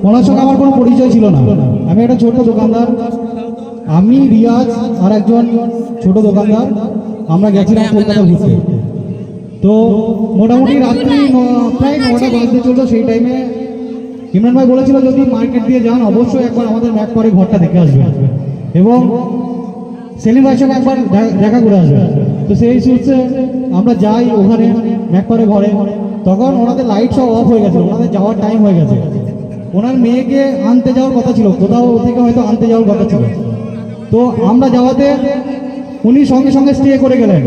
ওনার সঙ্গে আমার কোনো পরিচয় ছিল না। আমি একটা ছোট দোকানদার, আমি রিয়াজ আর একজন ছোট দোকানদার, আমরা গেছিলাম কলকাতা ঘুরতে। তো মোটামুটি রাত্রি প্রায় 9টা বাজতে চলতো। সেই টাইমে ইমরান ভাই বলেছিল যদি মার্কেট দিয়ে যান অবশ্যই একবার আমাদের ম্যাকপাড়ে ঘরটা দেখে আসবেন এবং সেলিম ভাইয়ের সঙ্গে একবার দেখা করে আসবেন। তো সেই সূত্রে আমরা যাই ওখানে ম্যাকপাড়ে ঘরে। তখন ওনাদের লাইট সব অফ হয়ে গেছে, ওনাদের যাওয়ার টাইম হয়ে গেছে। ওনার মেয়েকে আনতে যাওয়ার কথা ছিল, কোথাও থেকে হয়তো আনতে যাওয়ার কথা ছিল। তো আমরা যাওয়াতে উনি সঙ্গে সঙ্গে স্টে করে গেলেন,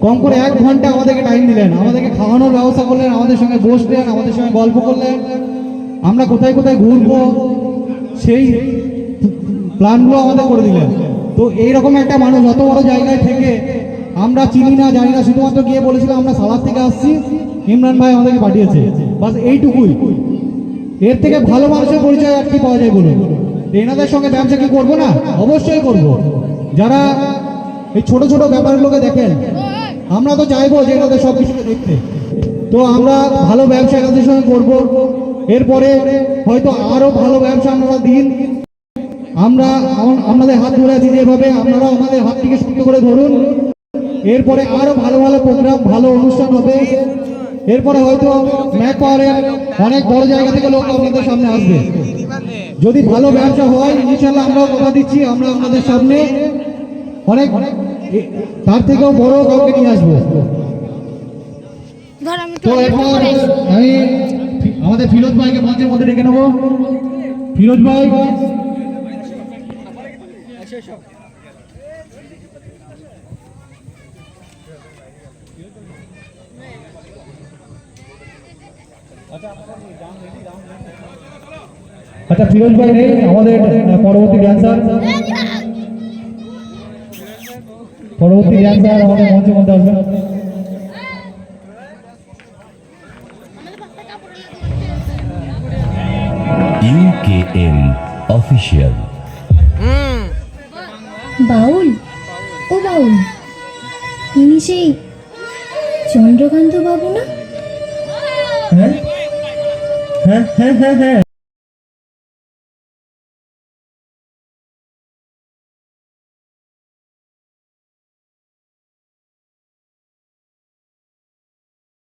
কম করে 1 ঘন্টা আমাদেরকে টাইম দিলেন, আমাদেরকে খাওয়ানোর ব্যবস্থা করলেন, আমাদের সঙ্গে বসলেন, আমাদের সঙ্গে গল্প করলেন, আমরা কোথায় কোথায় ঘুরবো সেই প্ল্যানগুলো আমাদের করে দিলেন। তো এইরকম একটা মানুষ অত বড় জায়গায় থেকে আমরা চিনি না জানি না, শুধুমাত্র গিয়ে বলেছিলাম আমরা সালাদ থেকে আসছি, ইমরান ভাই আমাদেরকে পাঠিয়েছে, বাস এইটুকুই। এর থেকে ভালো মানুষের পরিচয় আর কি পাওয়া যায় বলুন? এনাদের সঙ্গে ব্যবসা কি করবো না? অবশ্যই করব। যারা এই ছোট ছোট ব্যাপারগুলোকে দেখেন, আমরা তো চাইবো যে এনাদের সব কিছুকে দেখতে। তো আমরা ভালো ব্যবসা এনাদের সঙ্গে করব। এরপরে হয়তো আরো ভালো ব্যবসা আপনারা দিন, আমরা আপনাদের হাত ধরে আছি যেভাবে, আপনারাও আমাদের হাতটিকে শক্ত করে ধরুন। এরপরে আরো ভালো ভালো প্রোগ্রাম, ভালো অনুষ্ঠান হবে। এরপরে হয়তো ম্যাকপাওয়ারের অনেক বড় জায়গা থেকে লোক আপনাদের সামনে আসবে। যদি ভালো ব্যবসা হয় ইনশাআল্লাহ আমরাও কথা দিচ্ছি, আমরা আপনাদের সামনে অনেক তার থেকেও বড় কাউকে নিয়ে আসবো। তো এরপর আমি আমাদের ফিরোজ ভাইকে মঞ্চের মধ্যে ডেকে নেবো। ফিরোজ ভাই, আচ্ছা ফিরোজ ভাই নেই, আমাদের পরবর্তী ড্যান্সার আমাদের মঞ্চের মধ্যে আসবেন। UKM official. বাউল, ও বাউল, ইনি সেই চন্দ্রকান্ত বাবু না? হ্যাঁ হ্যাঁ হ্যাঁ হ্যাঁ হ্যাঁ